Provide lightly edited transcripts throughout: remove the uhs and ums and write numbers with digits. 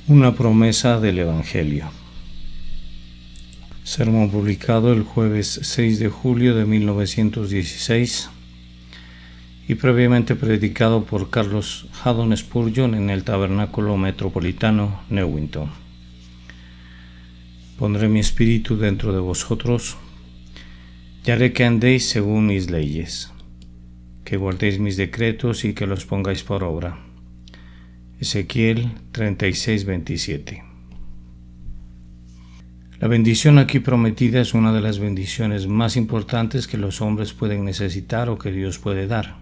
Una promesa del Evangelio. Sermón publicado el jueves 6 de julio de 1916 y previamente predicado por Carlos Haddon Spurgeon en el Tabernáculo Metropolitano, Newington. Pondré mi espíritu dentro de vosotros y haré que andéis según mis leyes, que guardéis mis decretos y que los pongáis por obra. Ezequiel 36:27. La bendición aquí prometida es una de las bendiciones más importantes que los hombres pueden necesitar o que Dios puede dar.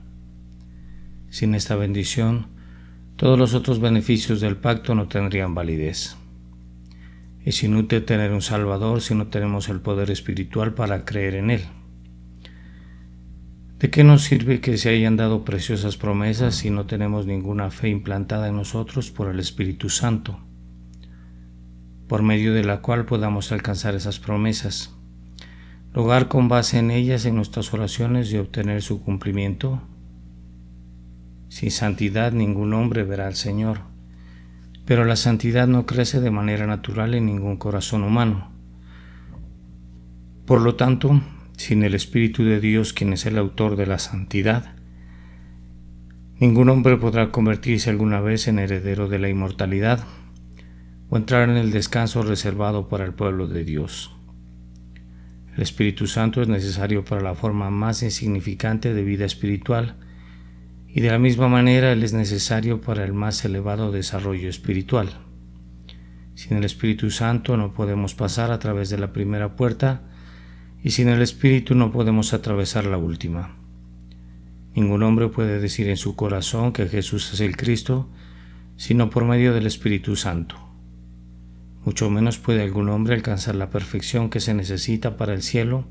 Sin esta bendición, todos los otros beneficios del pacto no tendrían validez. Es inútil tener un Salvador si no tenemos el poder espiritual para creer en Él. ¿De qué nos sirve que se hayan dado preciosas promesas si no tenemos ninguna fe implantada en nosotros por el Espíritu Santo, por medio de la cual podamos alcanzar esas promesas, rogar con base en ellas en nuestras oraciones y obtener su cumplimiento? Sin santidad ningún hombre verá al Señor, pero la santidad no crece de manera natural en ningún corazón humano. Por lo tanto, sin el Espíritu de Dios, quien es el autor de la santidad, ningún hombre podrá convertirse alguna vez en heredero de la inmortalidad o entrar en el descanso reservado para el pueblo de Dios. El Espíritu Santo es necesario para la forma más insignificante de vida espiritual y de la misma manera Él es necesario para el más elevado desarrollo espiritual. Sin el Espíritu Santo no podemos pasar a través de la primera puerta y sin el Espíritu no podemos atravesar la última. Ningún hombre puede decir en su corazón que Jesús es el Cristo, sino por medio del Espíritu Santo. Mucho menos puede algún hombre alcanzar la perfección que se necesita para el cielo,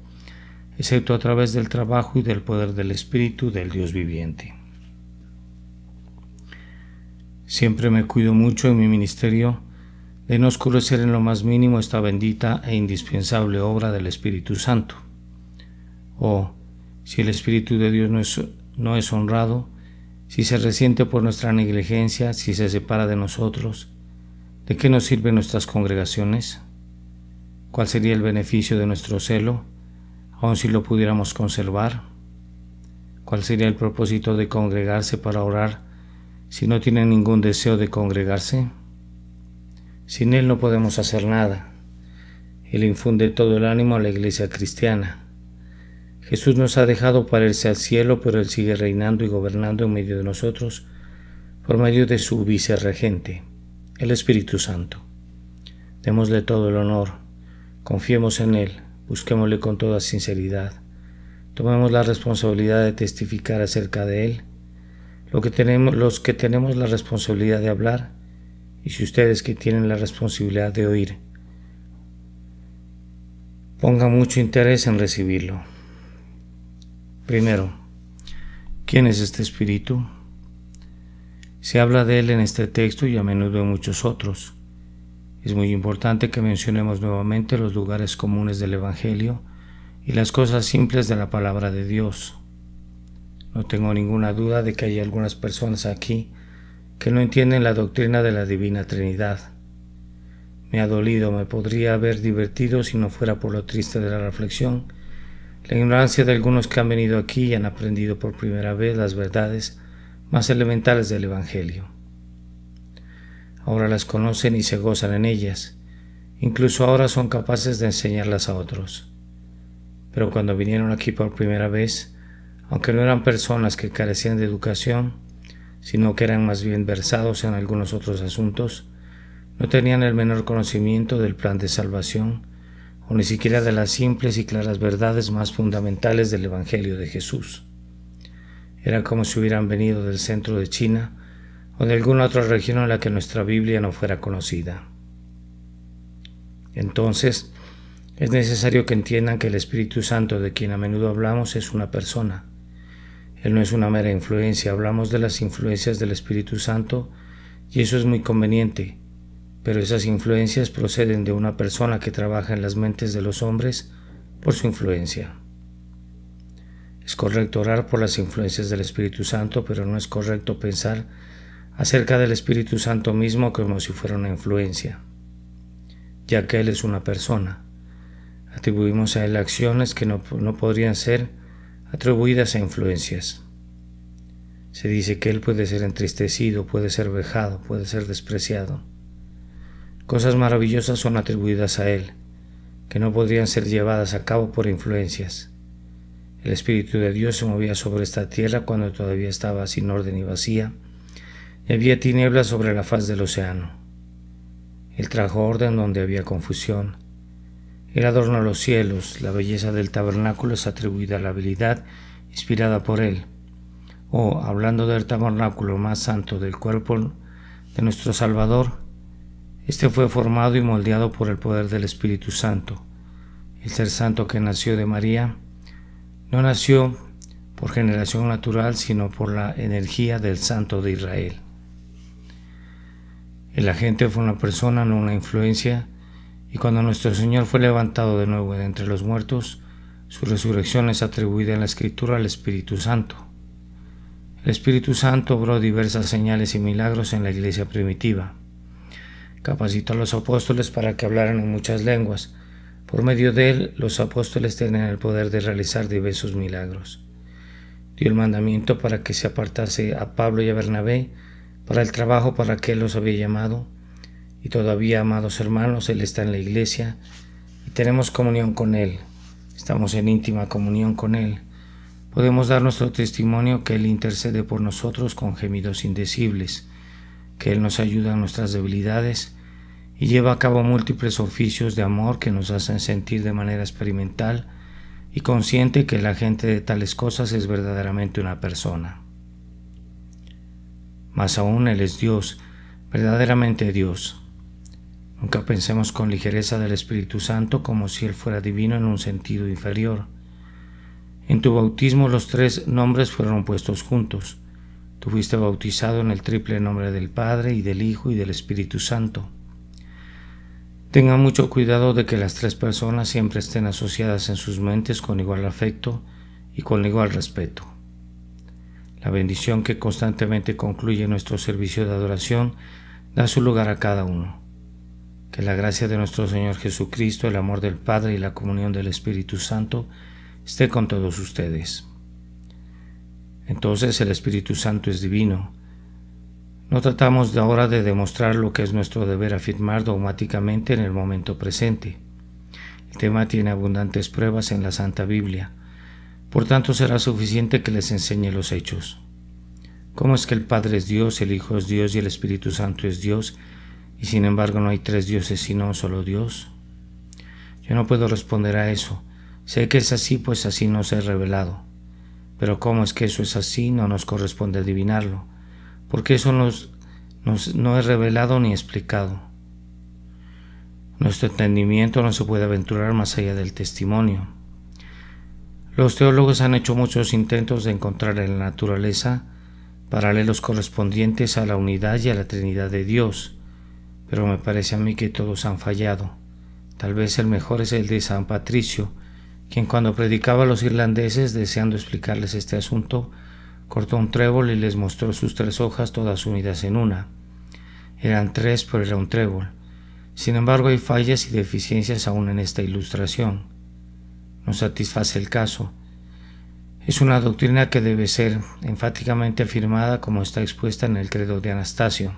excepto a través del trabajo y del poder del Espíritu del Dios viviente. Siempre me cuido mucho en mi ministerio de no oscurecer en lo más mínimo esta bendita e indispensable obra del Espíritu Santo. Si el Espíritu de Dios no es honrado, si se resiente por nuestra negligencia, si se separa de nosotros, ¿de qué nos sirven nuestras congregaciones? ¿Cuál sería el beneficio de nuestro celo, aun si lo pudiéramos conservar? ¿Cuál sería el propósito de congregarse para orar si no tienen ningún deseo de congregarse? Sin Él no podemos hacer nada. Él infunde todo el ánimo a la iglesia cristiana. Jesús nos ha dejado para irse al cielo, pero Él sigue reinando y gobernando en medio de nosotros por medio de su vicerregente, el Espíritu Santo. Démosle todo el honor, confiemos en Él, busquémosle con toda sinceridad, tomemos la responsabilidad de testificar acerca de Él, los que tenemos la responsabilidad de hablar, y si ustedes que tienen la responsabilidad de oír, pongan mucho interés en recibirlo. Primero, ¿quién es este Espíritu? Se habla de él en este texto y a menudo en muchos otros. Es muy importante que mencionemos nuevamente los lugares comunes del Evangelio y las cosas simples de la palabra de Dios. No tengo ninguna duda de que hay algunas personas aquí que no entienden la doctrina de la Divina Trinidad. Me ha dolido, me podría haber divertido si no fuera por lo triste de la reflexión, la ignorancia de algunos que han venido aquí y han aprendido por primera vez las verdades más elementales del Evangelio. Ahora las conocen y se gozan en ellas, incluso ahora son capaces de enseñarlas a otros. Pero cuando vinieron aquí por primera vez, aunque no eran personas que carecían de educación, sino que eran más bien versados en algunos otros asuntos, no tenían el menor conocimiento del plan de salvación, o ni siquiera de las simples y claras verdades más fundamentales del Evangelio de Jesús. Era como si hubieran venido del centro de China o de alguna otra región en la que nuestra Biblia no fuera conocida. Entonces, es necesario que entiendan que el Espíritu Santo de quien a menudo hablamos es una persona. Él no es una mera influencia, hablamos de las influencias del Espíritu Santo y eso es muy conveniente, pero esas influencias proceden de una persona que trabaja en las mentes de los hombres por su influencia. Es correcto orar por las influencias del Espíritu Santo, pero no es correcto pensar acerca del Espíritu Santo mismo como si fuera una influencia, ya que Él es una persona. Atribuimos a Él acciones que no podrían ser atribuidas a influencias. Se dice que Él puede ser entristecido, puede ser vejado, puede ser despreciado. Cosas maravillosas son atribuidas a Él, que no podrían ser llevadas a cabo por influencias. El Espíritu de Dios se movía sobre esta tierra cuando todavía estaba sin orden y vacía, y había tinieblas sobre la faz del océano. Él trajo orden donde había confusión. Él adorna los cielos. La belleza del tabernáculo es atribuida a la habilidad inspirada por Él. O, hablando del tabernáculo más santo del cuerpo de nuestro Salvador, este fue formado y moldeado por el poder del Espíritu Santo. El ser santo que nació de María no nació por generación natural, sino por la energía del Santo de Israel. El agente fue una persona, no una influencia, y cuando nuestro Señor fue levantado de nuevo de entre los muertos, su resurrección es atribuida en la Escritura al Espíritu Santo. El Espíritu Santo obró diversas señales y milagros en la iglesia primitiva. Capacitó a los apóstoles para que hablaran en muchas lenguas. Por medio de él, los apóstoles tenían el poder de realizar diversos milagros. Dio el mandamiento para que se apartase a Pablo y a Bernabé para el trabajo para que él los había llamado. Y todavía, amados hermanos, Él está en la iglesia y tenemos comunión con Él. Estamos en íntima comunión con Él. Podemos dar nuestro testimonio que Él intercede por nosotros con gemidos indecibles, que Él nos ayuda en nuestras debilidades y lleva a cabo múltiples oficios de amor que nos hacen sentir de manera experimental y consciente que el agente de tales cosas es verdaderamente una persona. Más aún, Él es Dios, verdaderamente Dios. Nunca pensemos con ligereza del Espíritu Santo como si Él fuera divino en un sentido inferior. En tu bautismo los tres nombres fueron puestos juntos. Tú fuiste bautizado en el triple nombre del Padre, y del Hijo, y del Espíritu Santo. Tengan mucho cuidado de que las tres personas siempre estén asociadas en sus mentes con igual afecto y con igual respeto. La bendición que constantemente concluye nuestro servicio de adoración da su lugar a cada uno. Que la gracia de nuestro Señor Jesucristo, el amor del Padre y la comunión del Espíritu Santo esté con todos ustedes. Entonces el Espíritu Santo es divino. No tratamos de ahora de demostrar lo que es nuestro deber afirmar dogmáticamente en el momento presente. El tema tiene abundantes pruebas en la Santa Biblia. Por tanto, será suficiente que les enseñe los hechos. ¿Cómo es que el Padre es Dios, el Hijo es Dios y el Espíritu Santo es Dios? Y sin embargo no hay tres dioses sino un solo Dios. Yo no puedo responder a eso. Sé que es así, pues así nos es revelado. Pero cómo es que eso es así, no nos corresponde adivinarlo, porque eso no es revelado ni explicado. Nuestro entendimiento no se puede aventurar más allá del testimonio. Los teólogos han hecho muchos intentos de encontrar en la naturaleza paralelos correspondientes a la unidad y a la Trinidad de Dios, pero me parece a mí que todos han fallado. Tal vez el mejor es el de San Patricio, quien cuando predicaba a los irlandeses, deseando explicarles este asunto, cortó un trébol y les mostró sus tres hojas todas unidas en una. Eran tres, pero era un trébol. Sin embargo, hay fallas y deficiencias aún en esta ilustración. No satisface el caso. Es una doctrina que debe ser enfáticamente afirmada como está expuesta en el credo de Anastasio.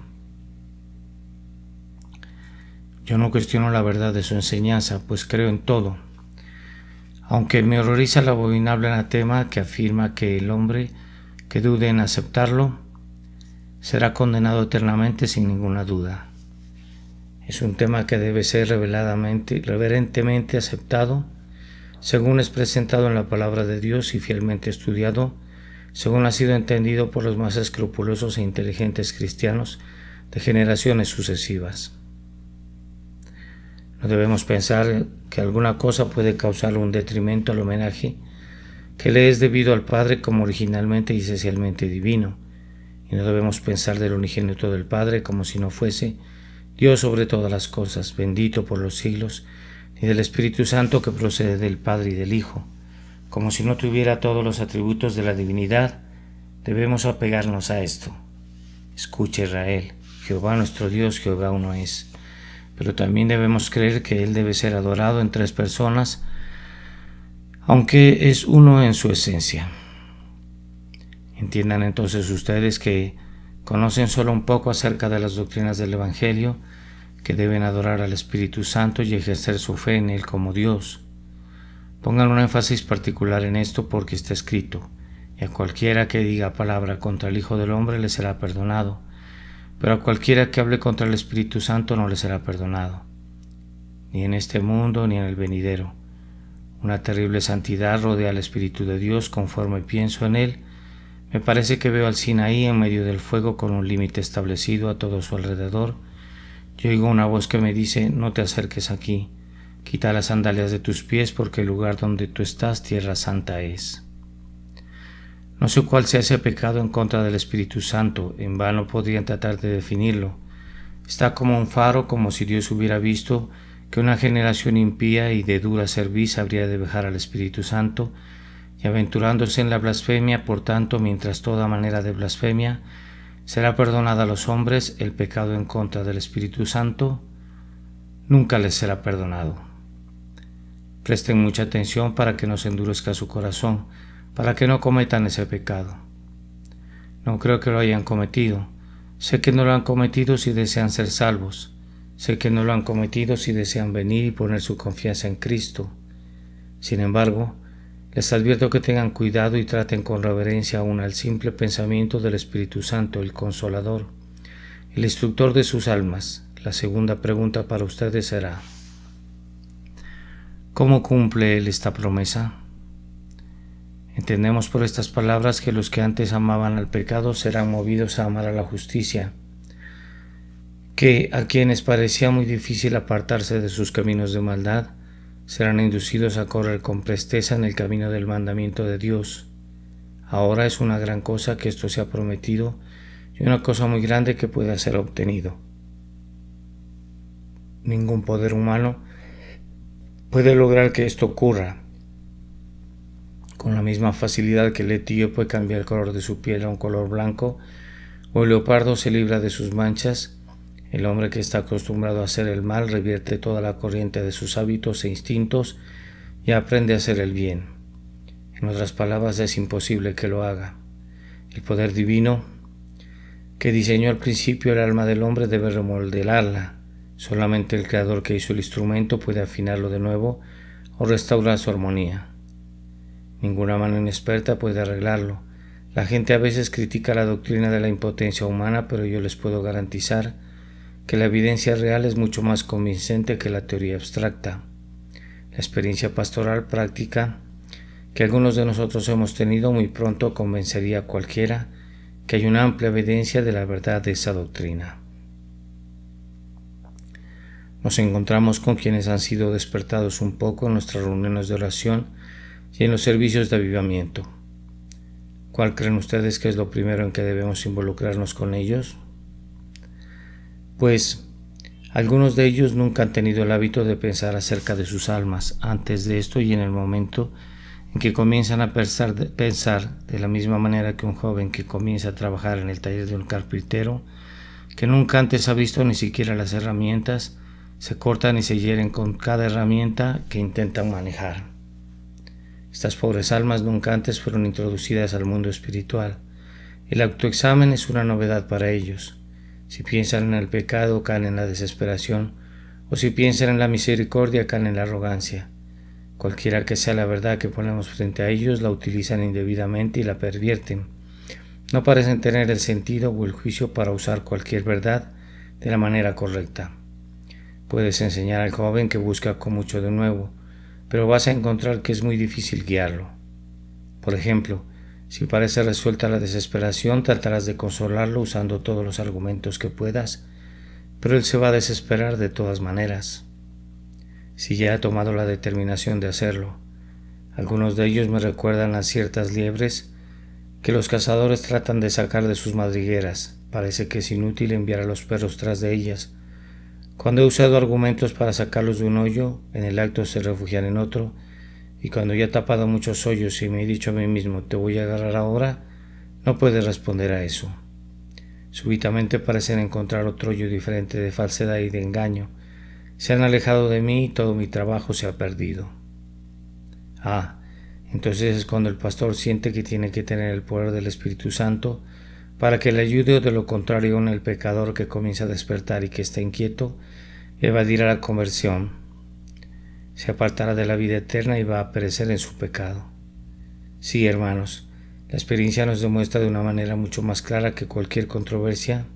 Yo no cuestiono la verdad de su enseñanza, pues creo en todo. Aunque me horroriza el abominable anatema que afirma que el hombre que dude en aceptarlo será condenado eternamente sin ninguna duda. Es un tema que debe ser reverentemente aceptado, según es presentado en la palabra de Dios y fielmente estudiado, según ha sido entendido por los más escrupulosos e inteligentes cristianos de generaciones sucesivas. No debemos pensar que alguna cosa puede causar un detrimento al homenaje que le es debido al Padre como originalmente y esencialmente divino, y no debemos pensar del unigénito del Padre como si no fuese Dios sobre todas las cosas, bendito por los siglos, ni del Espíritu Santo que procede del Padre y del Hijo, como si no tuviera todos los atributos de la divinidad. Debemos apegarnos a esto. Escucha, Israel, Jehová nuestro Dios, Jehová uno es. Pero también debemos creer que Él debe ser adorado en tres personas, aunque es uno en su esencia. Entiendan entonces ustedes que conocen solo un poco acerca de las doctrinas del Evangelio, que deben adorar al Espíritu Santo y ejercer su fe en Él como Dios. Pongan un énfasis particular en esto porque está escrito: y a cualquiera que diga palabra contra el Hijo del Hombre le será perdonado, pero a cualquiera que hable contra el Espíritu Santo no le será perdonado, ni en este mundo ni en el venidero. Una terrible santidad rodea al Espíritu de Dios. Conforme pienso en Él, me parece que veo al Sinaí en medio del fuego con un límite establecido a todo su alrededor. Yo oigo una voz que me dice: no te acerques aquí, quita las sandalias de tus pies, porque el lugar donde tú estás, tierra santa es. No sé cuál sea ese pecado en contra del Espíritu Santo, en vano podrían tratar de definirlo. Está como un faro, como si Dios hubiera visto que una generación impía y de dura cerviz habría de dejar al Espíritu Santo, y aventurándose en la blasfemia. Por tanto, mientras toda manera de blasfemia será perdonada a los hombres, el pecado en contra del Espíritu Santo nunca les será perdonado. Presten mucha atención para que no se endurezca su corazón, para que no cometan ese pecado. No creo que lo hayan cometido. Sé que no lo han cometido si desean ser salvos. Sé que no lo han cometido si desean venir y poner su confianza en Cristo. Sin embargo, les advierto que tengan cuidado y traten con reverencia aún al simple pensamiento del Espíritu Santo, el Consolador, el instructor de sus almas. La segunda pregunta para ustedes será: ¿cómo cumple Él esta promesa? Entendemos por estas palabras que los que antes amaban al pecado serán movidos a amar a la justicia, que a quienes parecía muy difícil apartarse de sus caminos de maldad, serán inducidos a correr con presteza en el camino del mandamiento de Dios. Ahora es una gran cosa que esto se ha prometido y una cosa muy grande que pueda ser obtenido. Ningún poder humano puede lograr que esto ocurra. Con la misma facilidad que el etíope puede cambiar el color de su piel a un color blanco, o el leopardo se libra de sus manchas, el hombre que está acostumbrado a hacer el mal revierte toda la corriente de sus hábitos e instintos y aprende a hacer el bien. En otras palabras, es imposible que lo haga. El poder divino que diseñó al principio el alma del hombre debe remodelarla. Solamente el creador que hizo el instrumento puede afinarlo de nuevo o restaurar su armonía. Ninguna mano inexperta puede arreglarlo. La gente a veces critica la doctrina de la impotencia humana, pero yo les puedo garantizar que la evidencia real es mucho más convincente que la teoría abstracta. La experiencia pastoral práctica que algunos de nosotros hemos tenido muy pronto convencería a cualquiera que hay una amplia evidencia de la verdad de esa doctrina. Nos encontramos con quienes han sido despertados un poco en nuestras reuniones de oración y en los servicios de avivamiento. ¿Cuál creen ustedes que es lo primero en que debemos involucrarnos con ellos? Pues algunos de ellos nunca han tenido el hábito de pensar acerca de sus almas antes de esto, y en el momento en que comienzan a pensar de la misma manera que un joven que comienza a trabajar en el taller de un carpintero, que nunca antes ha visto ni siquiera las herramientas, se cortan y se hieren con cada herramienta que intentan manejar. Estas pobres almas nunca antes fueron introducidas al mundo espiritual. El autoexamen es una novedad para ellos. Si piensan en el pecado, caen en la desesperación, o si piensan en la misericordia, caen en la arrogancia. Cualquiera que sea la verdad que ponemos frente a ellos, la utilizan indebidamente y la pervierten. No parecen tener el sentido o el juicio para usar cualquier verdad de la manera correcta. Puedes enseñar al joven que busca con mucho de nuevo, pero vas a encontrar que es muy difícil guiarlo. Por ejemplo, si parece resuelta la desesperación, tratarás de consolarlo usando todos los argumentos que puedas, pero él se va a desesperar de todas maneras. Si ya ha tomado la determinación de hacerlo, algunos de ellos me recuerdan a ciertas liebres que los cazadores tratan de sacar de sus madrigueras. Parece que es inútil enviar a los perros tras de ellas. Cuando he usado argumentos para sacarlos de un hoyo, en el acto se refugian en otro, y cuando ya he tapado muchos hoyos y me he dicho a mí mismo, te voy a agarrar ahora, no puedes responder a eso. Súbitamente parecen encontrar otro yo diferente de falsedad y de engaño. Se han alejado de mí y todo mi trabajo se ha perdido. Entonces es cuando el pastor siente que tiene que tener el poder del Espíritu Santo para que le ayude, o de lo contrario el pecador que comienza a despertar y que está inquieto evadirá la conversión, se apartará de la vida eterna y va a perecer en su pecado. Sí, hermanos, la experiencia nos demuestra de una manera mucho más clara que cualquier controversia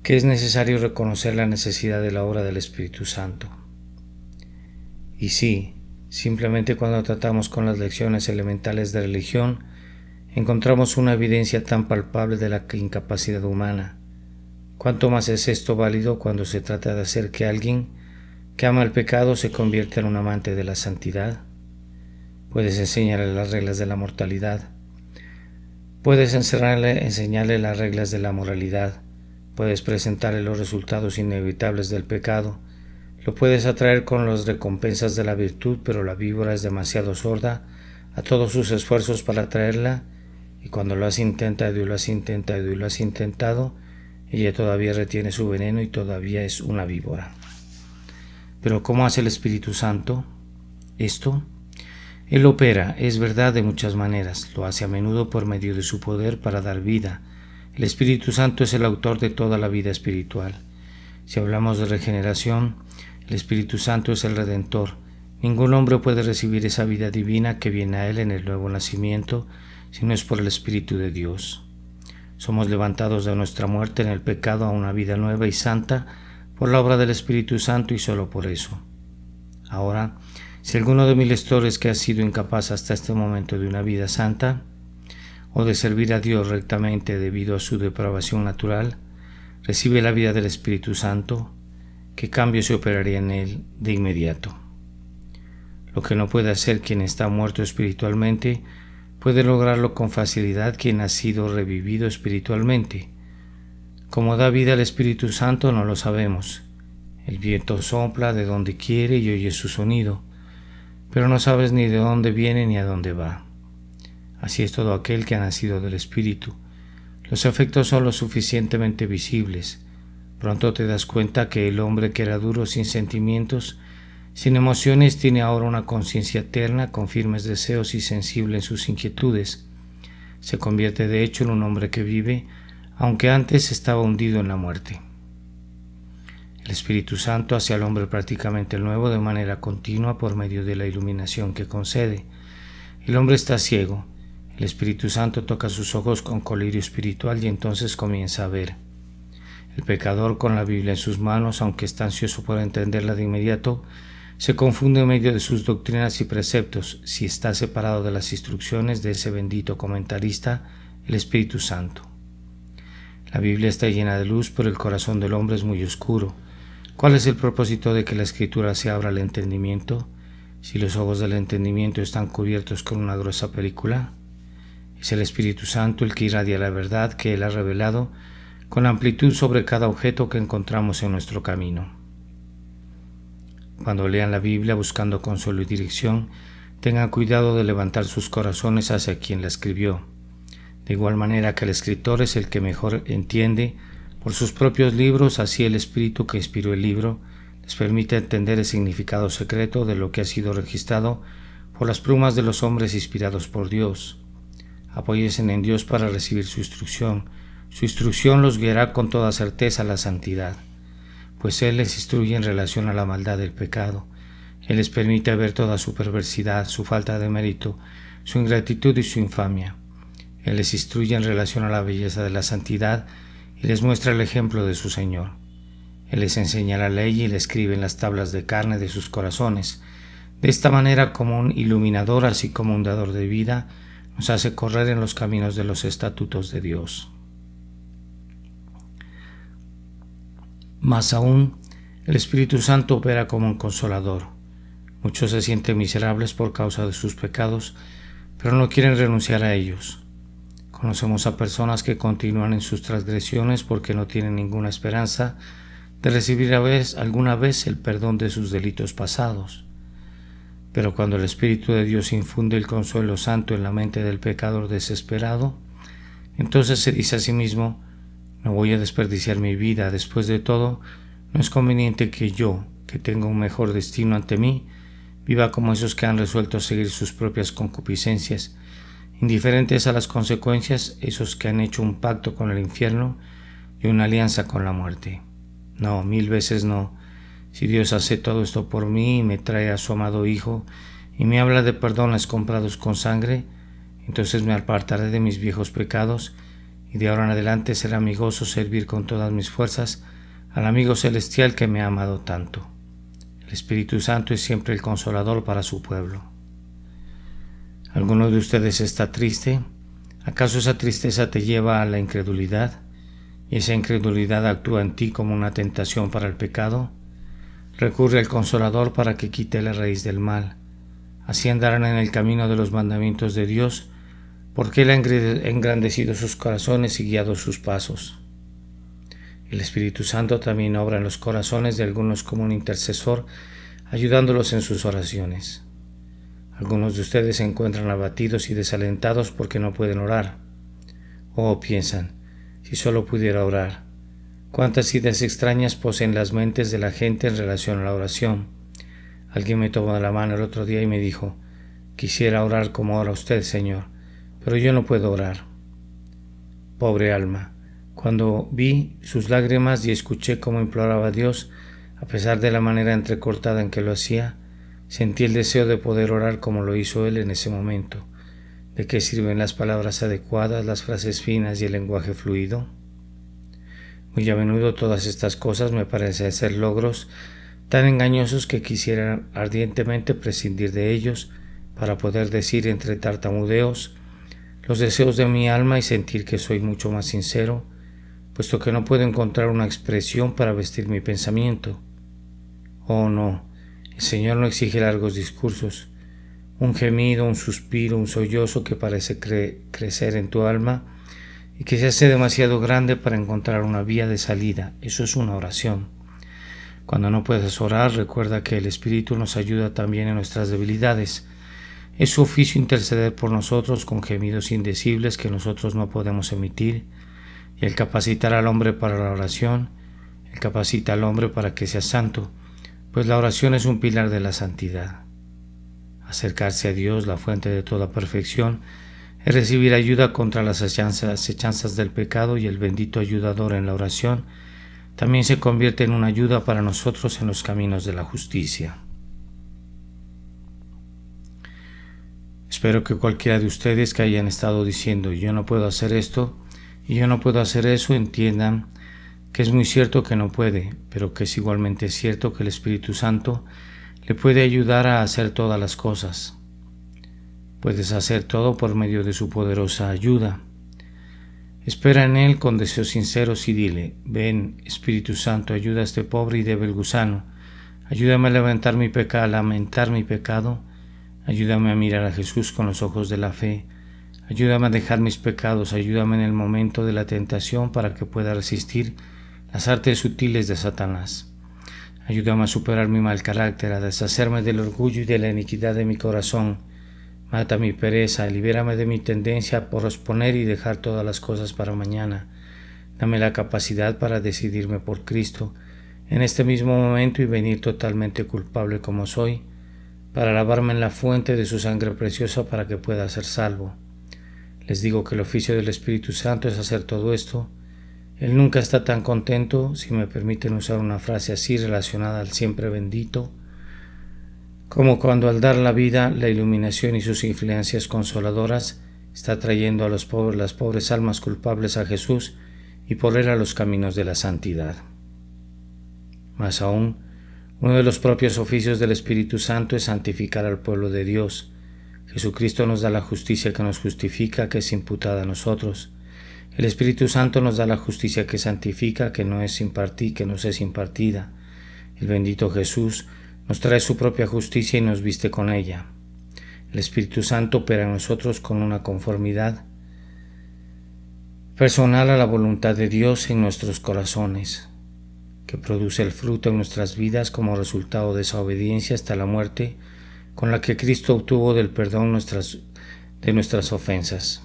que es necesario reconocer la necesidad de la obra del Espíritu Santo. Y sí, simplemente cuando tratamos con las lecciones elementales de religión, encontramos una evidencia tan palpable de la incapacidad humana. ¿Cuánto más es esto válido cuando se trata de hacer que alguien que ama el pecado se convierta en un amante de la santidad? Puedes enseñarle las reglas de la mortalidad. Puedes enseñarle las reglas de la moralidad. Puedes presentarle los resultados inevitables del pecado. Lo puedes atraer con las recompensas de la virtud, pero la víbora es demasiado sorda a todos sus esfuerzos para atraerla, y cuando lo has intentado y lo has intentado y lo has intentado, ella todavía retiene su veneno y todavía es una víbora. Pero ¿cómo hace el Espíritu Santo esto? Él opera, es verdad, de muchas maneras. Lo hace a menudo por medio de su poder para dar vida. El Espíritu Santo es el autor de toda la vida espiritual. Si hablamos de regeneración, el Espíritu Santo es el Redentor. Ningún hombre puede recibir esa vida divina que viene a él en el nuevo nacimiento, si no es por el Espíritu de Dios. Somos levantados de nuestra muerte en el pecado a una vida nueva y santa por la obra del Espíritu Santo y solo por eso. Ahora, si alguno de mis lectores que ha sido incapaz hasta este momento de una vida santa o de servir a Dios rectamente debido a su depravación natural, recibe la vida del Espíritu Santo, ¿qué cambio se operaría en él de inmediato? Lo que no puede hacer quien está muerto espiritualmente, puede lograrlo con facilidad quien ha sido revivido espiritualmente. Cómo da vida al Espíritu Santo no lo sabemos. El viento sopla de donde quiere y oye su sonido, pero no sabes ni de dónde viene ni a dónde va. Así es todo aquel que ha nacido del Espíritu. Los efectos son lo suficientemente visibles. Pronto te das cuenta que el hombre que era duro, sin sentimientos, sin emociones, tiene ahora una conciencia eterna, con firmes deseos y sensible en sus inquietudes. Se convierte de hecho en un hombre que vive, aunque antes estaba hundido en la muerte. El Espíritu Santo hace al hombre prácticamente nuevo de manera continua por medio de la iluminación que concede. El hombre está ciego. El Espíritu Santo toca sus ojos con colirio espiritual y entonces comienza a ver. El pecador, con la Biblia en sus manos, aunque está ansioso por entenderla de inmediato, se confunde en medio de sus doctrinas y preceptos si está separado de las instrucciones de ese bendito comentarista, el Espíritu Santo. La Biblia está llena de luz, pero el corazón del hombre es muy oscuro. ¿Cuál es el propósito de que la Escritura se abra al entendimiento? Si los ojos del entendimiento están cubiertos con una gruesa película, es el Espíritu Santo el que irradia la verdad que Él ha revelado con amplitud sobre cada objeto que encontramos en nuestro camino. Cuando lean la Biblia buscando consuelo y dirección, tengan cuidado de levantar sus corazones hacia quien la escribió. De igual manera que el escritor es el que mejor entiende por sus propios libros, así el Espíritu que inspiró el libro les permite entender el significado secreto de lo que ha sido registrado por las plumas de los hombres inspirados por Dios. Apóyense en Dios para recibir su instrucción. Su instrucción los guiará con toda certeza a la santidad, pues Él les instruye en relación a la maldad del pecado. Él les permite ver toda su perversidad, su falta de mérito, su ingratitud y su infamia. Él les instruye en relación a la belleza de la santidad y les muestra el ejemplo de su Señor. Él les enseña la ley y la escribe en las tablas de carne de sus corazones. De esta manera, como un iluminador, así como un dador de vida, nos hace correr en los caminos de los estatutos de Dios. Más aún, el Espíritu Santo opera como un consolador. Muchos se sienten miserables por causa de sus pecados, pero no quieren renunciar a ellos. Conocemos a personas que continúan en sus transgresiones porque no tienen ninguna esperanza de recibir alguna vez el perdón de sus delitos pasados. Pero cuando el Espíritu de Dios infunde el consuelo santo en la mente del pecador desesperado, Entonces se dice a sí mismo: no voy a desperdiciar mi vida. Después de todo, no es conveniente que yo, que tengo un mejor destino ante mí, viva como esos que han resuelto seguir sus propias concupiscencias, indiferentes a las consecuencias, esos que han hecho un pacto con el infierno y una alianza con la muerte. No, 1000 veces no. Si Dios hace todo esto por mí y me trae a su amado Hijo y me habla de perdones comprados con sangre, entonces me apartaré de mis viejos pecados y de ahora en adelante será mi gozo servir con todas mis fuerzas al amigo celestial que me ha amado tanto. El Espíritu Santo es siempre el consolador para su pueblo. ¿Alguno de ustedes está triste? ¿Acaso esa tristeza te lleva a la incredulidad y esa incredulidad actúa en ti como una tentación para el pecado? Recurre al Consolador para que quite la raíz del mal. Así andarán en el camino de los mandamientos de Dios, porque Él ha engrandecido sus corazones y guiado sus pasos. El Espíritu Santo también obra en los corazones de algunos como un intercesor, ayudándolos en sus oraciones. Algunos de ustedes se encuentran abatidos y desalentados porque no pueden orar. O piensan: si solo pudiera orar. Cuántas ideas extrañas poseen las mentes de la gente en relación a la oración. Alguien me tomó la mano el otro día y me dijo: quisiera orar como ora usted, Señor, pero yo no puedo orar. Pobre alma. Cuando vi sus lágrimas y escuché cómo imploraba a Dios, a pesar de la manera entrecortada en que lo hacía, sentí el deseo de poder orar como lo hizo él en ese momento. ¿De qué sirven las palabras adecuadas, las frases finas y el lenguaje fluido? Muy a menudo todas estas cosas me parecen ser logros tan engañosos que quisiera ardientemente prescindir de ellos para poder decir entre tartamudeos los deseos de mi alma y sentir que soy mucho más sincero, puesto que no puedo encontrar una expresión para vestir mi pensamiento. Oh no, el Señor no exige largos discursos, un gemido, un suspiro, un sollozo que parece crecer en tu alma y que se hace demasiado grande para encontrar una vía de salida. Eso es una oración. Cuando no puedes orar, recuerda que el Espíritu nos ayuda también en nuestras debilidades. Es su oficio interceder por nosotros con gemidos indecibles que nosotros no podemos emitir, y el capacitar al hombre para la oración, Él capacita al hombre para que sea santo, pues la oración es un pilar de la santidad. Acercarse a Dios, la fuente de toda perfección, es recibir ayuda contra las acechanzas del pecado, y el bendito ayudador en la oración también se convierte en una ayuda para nosotros en los caminos de la justicia. Espero que cualquiera de ustedes que hayan estado diciendo yo no puedo hacer esto y yo no puedo hacer eso, entiendan que es muy cierto que no puede, pero que es igualmente cierto que el Espíritu Santo le puede ayudar a hacer todas las cosas. Puedes hacer todo por medio de su poderosa ayuda. Espera en Él con deseos sinceros y dile: ven, Espíritu Santo, ayuda a este pobre y débil gusano. Ayúdame a lamentar mi pecado. Ayúdame a mirar a Jesús con los ojos de la fe. Ayúdame a dejar mis pecados. Ayúdame en el momento de la tentación para que pueda resistir las artes sutiles de Satanás. Ayúdame a superar mi mal carácter, a deshacerme del orgullo y de la iniquidad de mi corazón. Mata mi pereza, libérame de mi tendencia a posponer y dejar todas las cosas para mañana. Dame la capacidad para decidirme por Cristo en este mismo momento y venir totalmente culpable como soy, para lavarme en la fuente de su sangre preciosa para que pueda ser salvo. Les digo que el oficio del Espíritu Santo es hacer todo esto. Él nunca está tan contento, si me permiten usar una frase así relacionada al siempre bendito, como cuando al dar la vida, la iluminación y sus influencias consoladoras está trayendo a las pobres almas culpables a Jesús y por él a los caminos de la santidad. Más aún, uno de los propios oficios del Espíritu Santo es santificar al pueblo de Dios. Jesucristo nos da la justicia que nos justifica, que es imputada a nosotros. El Espíritu Santo nos da la justicia que santifica, que nos es impartida. El bendito Jesús nos trae su propia justicia y nos viste con ella. El Espíritu Santo opera en nosotros con una conformidad personal a la voluntad de Dios en nuestros corazones, que produce el fruto en nuestras vidas como resultado de esa obediencia hasta la muerte con la que Cristo obtuvo del perdón de nuestras ofensas.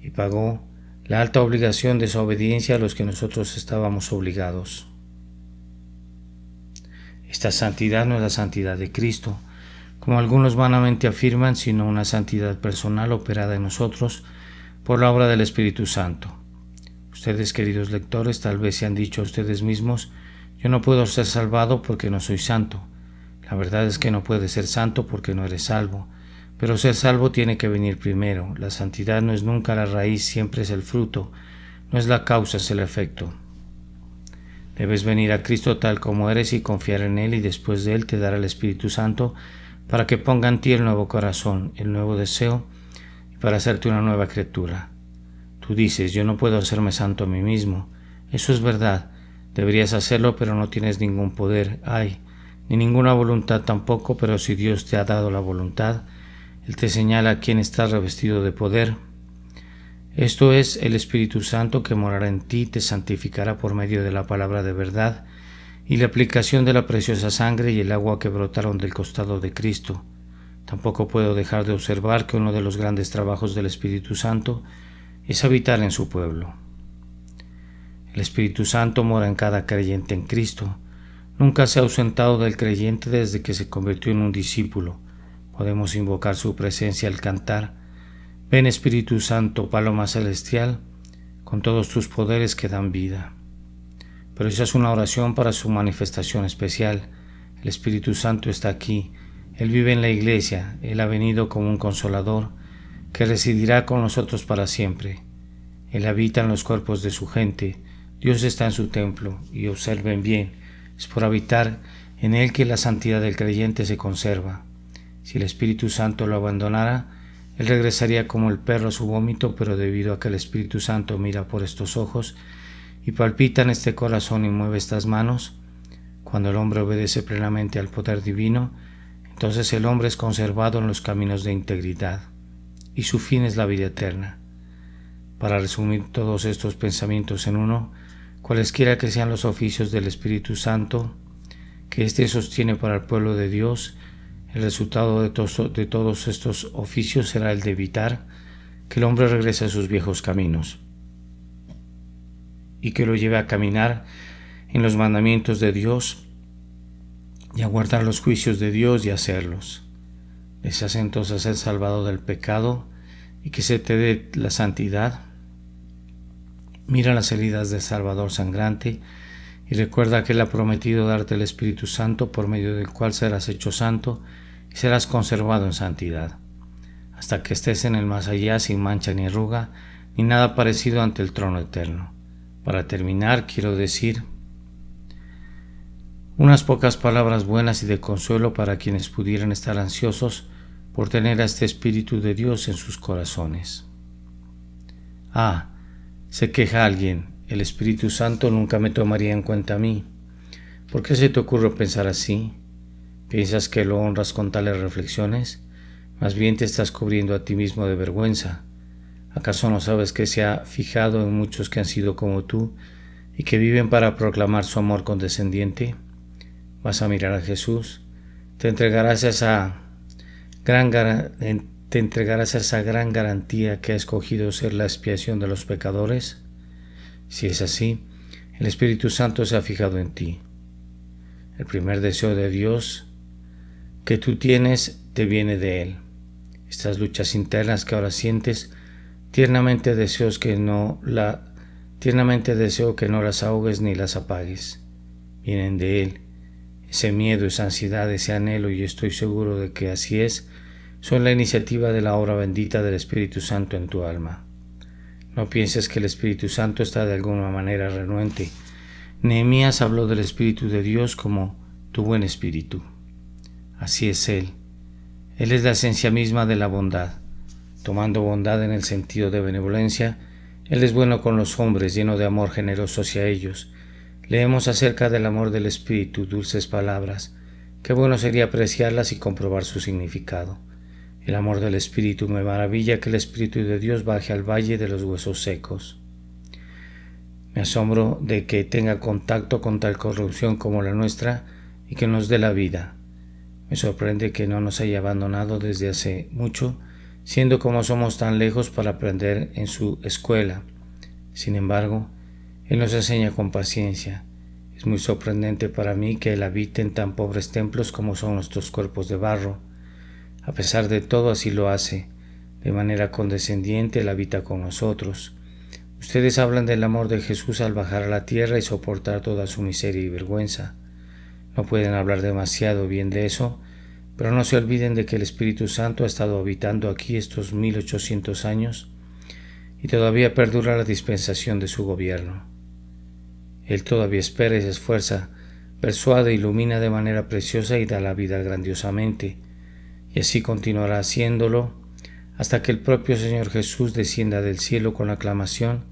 y pagó la alta obligación de su obediencia a los que nosotros estábamos obligados. Esta santidad no es la santidad de Cristo, como algunos vanamente afirman, sino una santidad personal operada en nosotros por la obra del Espíritu Santo. Ustedes, queridos lectores, tal vez se han dicho a ustedes mismos: yo no puedo ser salvado porque no soy santo. La verdad es que no puedes ser santo porque no eres salvo, pero ser salvo tiene que venir primero. La santidad no es nunca la raíz, siempre es el fruto, no es la causa, es el efecto. Debes venir a Cristo tal como eres y confiar en Él, y después de Él te dará el Espíritu Santo para que ponga en ti el nuevo corazón, el nuevo deseo, y para hacerte una nueva criatura. Tú dices: yo no puedo hacerme santo a mí mismo. Eso es verdad, deberías hacerlo, pero no tienes ningún poder, ni ninguna voluntad tampoco, pero si Dios te ha dado la voluntad, Él te señala a quién está revestido de poder. Esto es el Espíritu Santo que morará en ti, te santificará por medio de la palabra de verdad y la aplicación de la preciosa sangre y el agua que brotaron del costado de Cristo. Tampoco puedo dejar de observar que uno de los grandes trabajos del Espíritu Santo es habitar en su pueblo. El Espíritu Santo mora en cada creyente en Cristo. Nunca se ha ausentado del creyente desde que se convirtió en un discípulo. Podemos invocar su presencia al cantar: ven Espíritu Santo, paloma celestial, con todos tus poderes que dan vida. Pero esa es una oración para su manifestación especial. El Espíritu Santo está aquí. Él vive en la iglesia. Él ha venido como un consolador que residirá con nosotros para siempre. Él habita en los cuerpos de su gente. Dios está en su templo, y observen bien, es por habitar en Él que la santidad del creyente se conserva. Si el Espíritu Santo lo abandonara, Él regresaría como el perro a su vómito, pero debido a que el Espíritu Santo mira por estos ojos y palpita en este corazón y mueve estas manos, cuando el hombre obedece plenamente al poder divino, entonces el hombre es conservado en los caminos de integridad, y su fin es la vida eterna. Para resumir todos estos pensamientos en uno, cualesquiera que sean los oficios del Espíritu Santo que éste sostiene para el pueblo de Dios, el resultado de todos estos oficios será el de evitar que el hombre regrese a sus viejos caminos y que lo lleve a caminar en los mandamientos de Dios y a guardar los juicios de Dios y hacerlos. Deseas entonces ser salvado del pecado y que se te dé la santidad. Mira las heridas del Salvador sangrante y recuerda que Él ha prometido darte el Espíritu Santo, por medio del cual serás hecho santo y serás conservado en santidad, hasta que estés en el más allá sin mancha ni arruga, ni nada parecido ante el trono eterno. Para terminar, quiero decir unas pocas palabras buenas y de consuelo para quienes pudieran estar ansiosos por tener a este Espíritu de Dios en sus corazones. Se queja alguien: el Espíritu Santo nunca me tomaría en cuenta a mí. ¿Por qué se te ocurre pensar así? ¿Piensas que lo honras con tales reflexiones? Más bien te estás cubriendo a ti mismo de vergüenza. ¿Acaso no sabes que se ha fijado en muchos que han sido como tú y que viven para proclamar su amor condescendiente? Vas a mirar a Jesús, te entregarás a esa gran garantía que ha escogido ser la expiación de los pecadores. Si es así, el Espíritu Santo se ha fijado en ti. El primer deseo de Dios que tú tienes te viene de Él. Estas luchas internas que ahora sientes, tiernamente deseo que no las ahogues ni las apagues. Vienen de Él. Ese miedo, esa ansiedad, ese anhelo, y estoy seguro de que así es, son la iniciativa de la obra bendita del Espíritu Santo en tu alma. No pienses que el Espíritu Santo está de alguna manera renuente. Nehemías habló del Espíritu de Dios como tu buen espíritu. Así es Él. Él es la esencia misma de la bondad. Tomando bondad en el sentido de benevolencia, Él es bueno con los hombres, lleno de amor generoso hacia ellos. Leemos acerca del amor del Espíritu, dulces palabras. Qué bueno sería apreciarlas y comprobar su significado. El amor del Espíritu, me maravilla que el Espíritu de Dios baje al valle de los huesos secos. Me asombro de que tenga contacto con tal corrupción como la nuestra y que nos dé la vida. Me sorprende que no nos haya abandonado desde hace mucho, siendo como somos tan lejos para aprender en su escuela. Sin embargo, Él nos enseña con paciencia. Es muy sorprendente para mí que Él habite en tan pobres templos como son nuestros cuerpos de barro. A pesar de todo, así lo hace. De manera condescendiente Él habita con nosotros. Ustedes hablan del amor de Jesús al bajar a la tierra y soportar toda su miseria y vergüenza. No pueden hablar demasiado bien de eso, pero no se olviden de que el Espíritu Santo ha estado habitando aquí estos 1800 años y todavía perdura la dispensación de su gobierno. Él todavía espera y se esfuerza, persuade, ilumina de manera preciosa y da la vida grandiosamente, y así continuará haciéndolo hasta que el propio Señor Jesús descienda del cielo con aclamación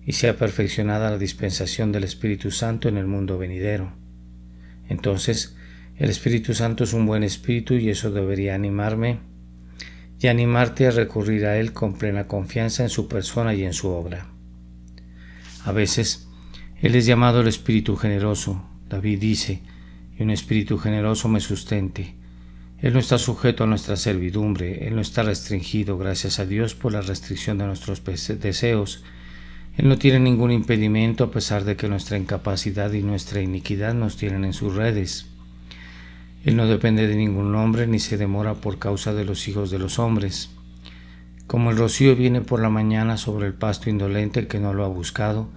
y sea perfeccionada la dispensación del Espíritu Santo en el mundo venidero. Entonces, el Espíritu Santo es un buen espíritu y eso debería animarme y animarte a recurrir a Él con plena confianza en su persona y en su obra. A veces, Él es llamado el Espíritu Generoso. David dice: "Y un espíritu generoso me sustente". Él no está sujeto a nuestra servidumbre, Él no está restringido, gracias a Dios, por la restricción de nuestros deseos. Él no tiene ningún impedimento a pesar de que nuestra incapacidad y nuestra iniquidad nos tienen en sus redes. Él no depende de ningún hombre ni se demora por causa de los hijos de los hombres. Como el rocío viene por la mañana sobre el pasto indolente que no lo ha buscado,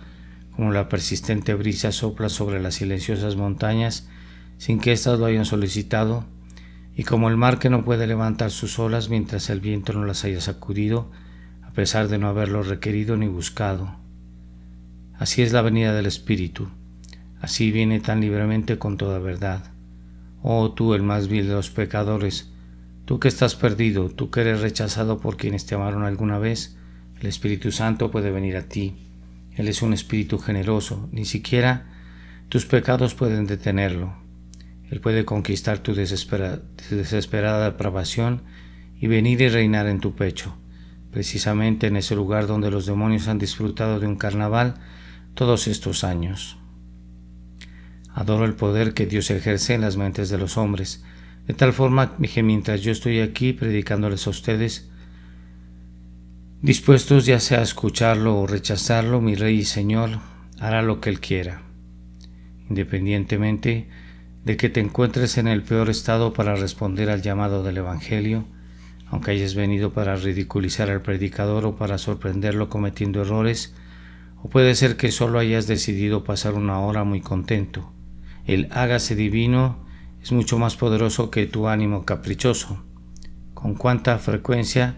como la persistente brisa sopla sobre las silenciosas montañas sin que éstas lo hayan solicitado, y como el mar que no puede levantar sus olas mientras el viento no las haya sacudido, a pesar de no haberlo requerido ni buscado. Así es la venida del Espíritu, así viene tan libremente con toda verdad. Oh tú, el más vil de los pecadores, tú que estás perdido, tú que eres rechazado por quienes te amaron alguna vez, el Espíritu Santo puede venir a ti. Él es un espíritu generoso, ni siquiera tus pecados pueden detenerlo. Él puede conquistar tu desesperada depravación y venir y reinar en tu pecho, precisamente en ese lugar donde los demonios han disfrutado de un carnaval todos estos años. Adoro el poder que Dios ejerce en las mentes de los hombres, de tal forma que mientras yo estoy aquí predicándoles a ustedes, dispuestos ya sea a escucharlo o rechazarlo, mi Rey y Señor hará lo que Él quiera, independientemente de que te encuentres en el peor estado para responder al llamado del Evangelio, aunque hayas venido para ridiculizar al predicador o para sorprenderlo cometiendo errores, o puede ser que solo hayas decidido pasar una hora muy contento. El hágase divino es mucho más poderoso que tu ánimo caprichoso. Con cuánta frecuencia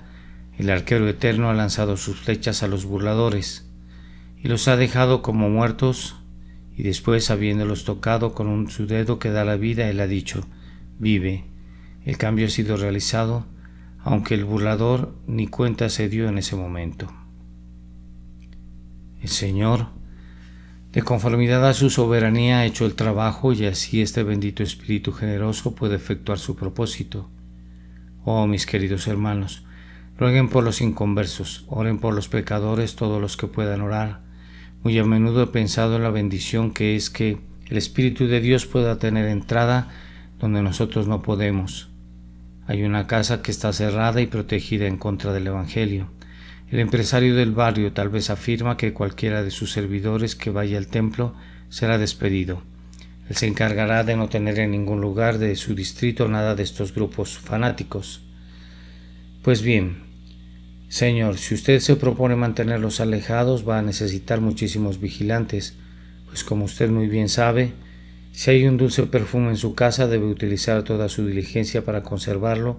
el arquero eterno ha lanzado sus flechas a los burladores y los ha dejado como muertos, y después, habiéndolos tocado con su dedo que da la vida, Él ha dicho: vive. El cambio ha sido realizado, aunque el burlador ni cuenta se dio en ese momento. El Señor, de conformidad a su soberanía, ha hecho el trabajo, y así este bendito Espíritu generoso puede efectuar su propósito. Oh, mis queridos hermanos, rueguen por los inconversos, oren por los pecadores, todos los que puedan orar. Muy a menudo he pensado en la bendición que es que el Espíritu de Dios pueda tener entrada donde nosotros no podemos. Hay una casa que está cerrada y protegida en contra del Evangelio. El empresario del barrio tal vez afirma que cualquiera de sus servidores que vaya al templo será despedido. Él se encargará de no tener en ningún lugar de su distrito nada de estos grupos fanáticos. Pues bien, Señor, si usted se propone mantenerlos alejados, va a necesitar muchísimos vigilantes, pues como usted muy bien sabe, si hay un dulce perfume en su casa, debe utilizar toda su diligencia para conservarlo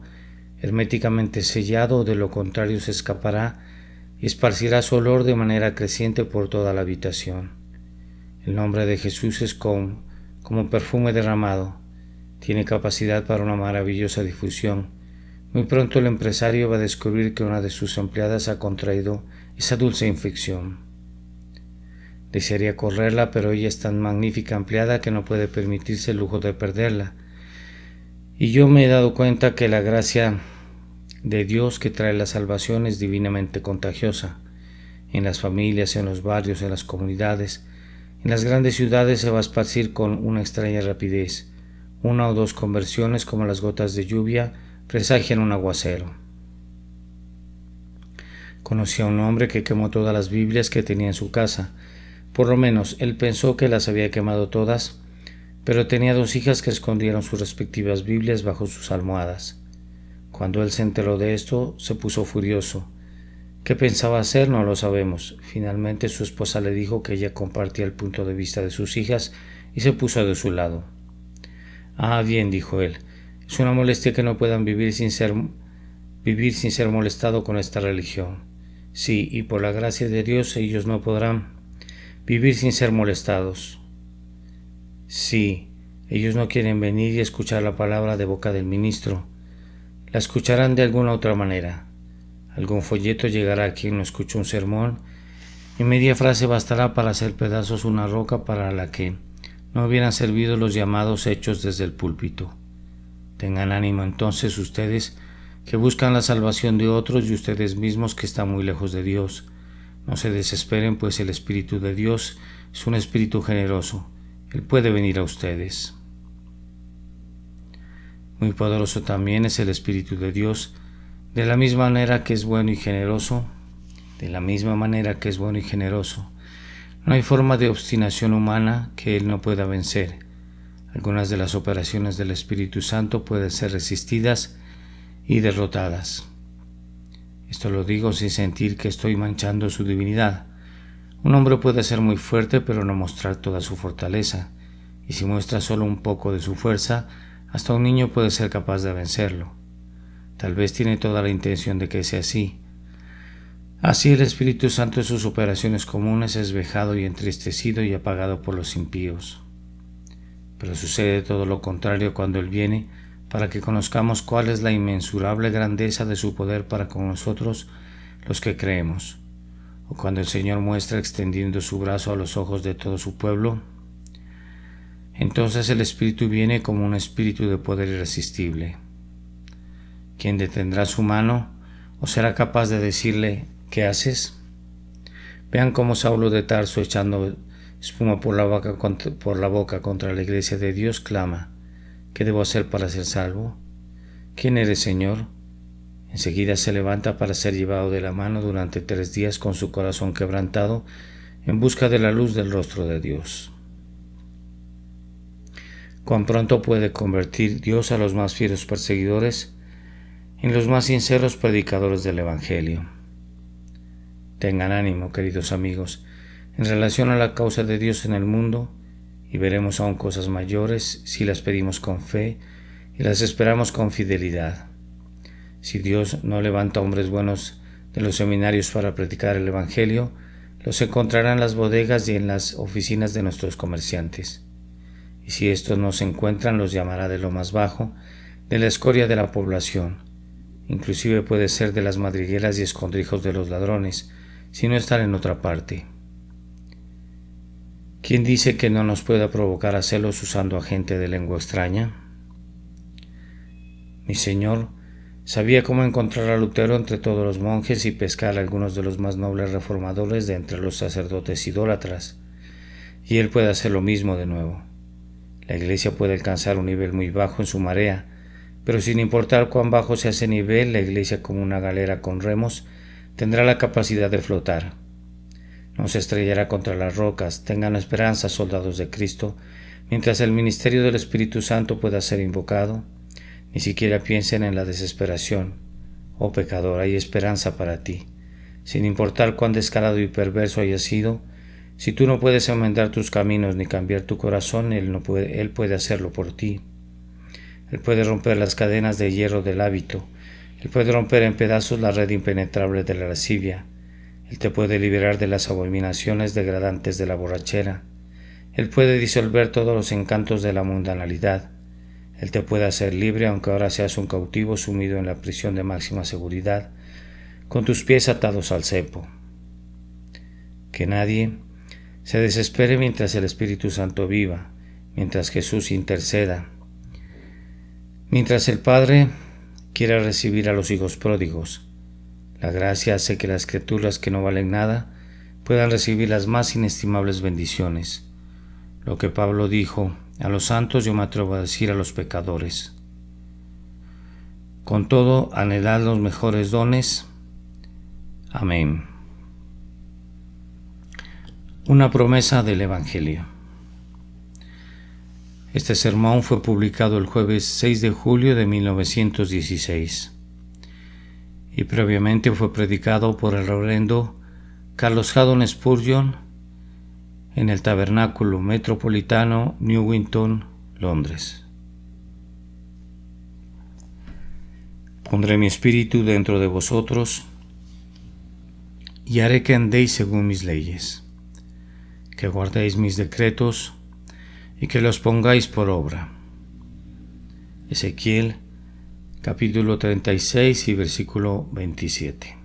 herméticamente sellado, o de lo contrario se escapará y esparcirá su olor de manera creciente por toda la habitación. El nombre de Jesús es como perfume derramado, tiene capacidad para una maravillosa difusión. Muy pronto el empresario va a descubrir que una de sus empleadas ha contraído esa dulce infección. Desearía correrla, pero ella es tan magnífica empleada que no puede permitirse el lujo de perderla. Y yo me he dado cuenta que la gracia de Dios que trae la salvación es divinamente contagiosa. En las familias, en los barrios, en las comunidades, en las grandes ciudades se va a esparcir con una extraña rapidez. Una o dos conversiones, como las gotas de lluvia, presagian un aguacero. Conocía a un hombre que quemó todas las Biblias que tenía en su casa. Por lo menos él pensó que las había quemado todas, pero tenía 2 hijas que escondieron sus respectivas Biblias bajo sus almohadas. Cuando él se enteró de esto, se puso furioso. ¿Qué pensaba hacer? No lo sabemos. Finalmente su esposa le dijo que ella compartía el punto de vista de sus hijas y se puso de su lado. Ah, bien, dijo él. Es una molestia que no puedan vivir sin ser molestado con esta religión. Sí, y por la gracia de Dios ellos no podrán vivir sin ser molestados. Sí, ellos no quieren venir y escuchar la palabra de boca del ministro. La escucharán de alguna otra manera. Algún folleto llegará a quien no escuchó un sermón y media frase bastará para hacer pedazos una roca para la que no hubieran servido los llamados hechos desde el púlpito. Tengan ánimo entonces ustedes que buscan la salvación de otros y ustedes mismos que están muy lejos de Dios. No se desesperen, pues el Espíritu de Dios es un Espíritu generoso. Él puede venir a ustedes. Muy poderoso también es el Espíritu de Dios, de la misma manera que es bueno y generoso. No hay forma de obstinación humana que Él no pueda vencer. Algunas de las operaciones del Espíritu Santo pueden ser resistidas y derrotadas. Esto lo digo sin sentir que estoy manchando su divinidad. Un hombre puede ser muy fuerte pero no mostrar toda su fortaleza, y si muestra solo un poco de su fuerza, hasta un niño puede ser capaz de vencerlo. Tal vez tiene toda la intención de que sea así. Así el Espíritu Santo en sus operaciones comunes es vejado y entristecido y apagado por los impíos. Pero sucede todo lo contrario cuando Él viene, para que conozcamos cuál es la inmensurable grandeza de su poder para con nosotros los que creemos. O cuando el Señor muestra extendiendo su brazo a los ojos de todo su pueblo, entonces el Espíritu viene como un espíritu de poder irresistible. ¿Quién detendrá su mano o será capaz de decirle: ¿qué haces? Vean cómo Saulo de Tarso, echando espuma por la boca contra la iglesia de Dios, clama: ¿qué debo hacer para ser salvo? ¿Quién eres, Señor? Enseguida se levanta para ser llevado de la mano durante 3 días con su corazón quebrantado en busca de la luz del rostro de Dios. Cuán pronto puede convertir Dios a los más fieros perseguidores en los más sinceros predicadores del Evangelio. Tengan ánimo, queridos amigos, en relación a la causa de Dios en el mundo, y veremos aún cosas mayores si las pedimos con fe y las esperamos con fidelidad. Si Dios no levanta hombres buenos de los seminarios para predicar el Evangelio, los encontrará en las bodegas y en las oficinas de nuestros comerciantes. Y si estos no se encuentran, los llamará de lo más bajo, de la escoria de la población. Inclusive puede ser de las madrigueras y escondrijos de los ladrones, si no están en otra parte. ¿Quién dice que no nos pueda provocar a celos usando a gente de lengua extraña? Mi Señor sabía cómo encontrar a Lutero entre todos los monjes y pescar a algunos de los más nobles reformadores de entre los sacerdotes idólatras, y Él puede hacer lo mismo de nuevo. La Iglesia puede alcanzar un nivel muy bajo en su marea, pero sin importar cuán bajo sea ese nivel, la Iglesia, como una galera con remos, tendrá la capacidad de flotar. No se estrellará contra las rocas. Tengan esperanza, soldados de Cristo, mientras el ministerio del Espíritu Santo pueda ser invocado. Ni siquiera piensen en la desesperación. Oh pecador, hay esperanza para ti. Sin importar cuán descarado y perverso hayas sido, si tú no puedes enmendar tus caminos ni cambiar tu corazón, Él puede hacerlo por ti. Él puede romper las cadenas de hierro del hábito. Él puede romper en pedazos la red impenetrable de la lascivia. Él te puede liberar de las abominaciones degradantes de la borrachera. Él puede disolver todos los encantos de la mundanalidad. Él te puede hacer libre, aunque ahora seas un cautivo sumido en la prisión de máxima seguridad, con tus pies atados al cepo. Que nadie se desespere mientras el Espíritu Santo viva, mientras Jesús interceda, mientras el Padre quiera recibir a los hijos pródigos. La gracia hace que las criaturas que no valen nada puedan recibir las más inestimables bendiciones. Lo que Pablo dijo a los santos, yo me atrevo a decir a los pecadores. Con todo, anhelad los mejores dones, Amén. Una promesa del Evangelio. Este sermón fue publicado el jueves 6 de julio de 1916 y previamente fue predicado por el reverendo Carlos Haddon Spurgeon en el Tabernáculo Metropolitano, Newington, Londres. Pondré mi espíritu dentro de vosotros y haré que andéis según mis leyes, que guardéis mis decretos y que los pongáis por obra. Ezequiel capítulo 36 y versículo 27.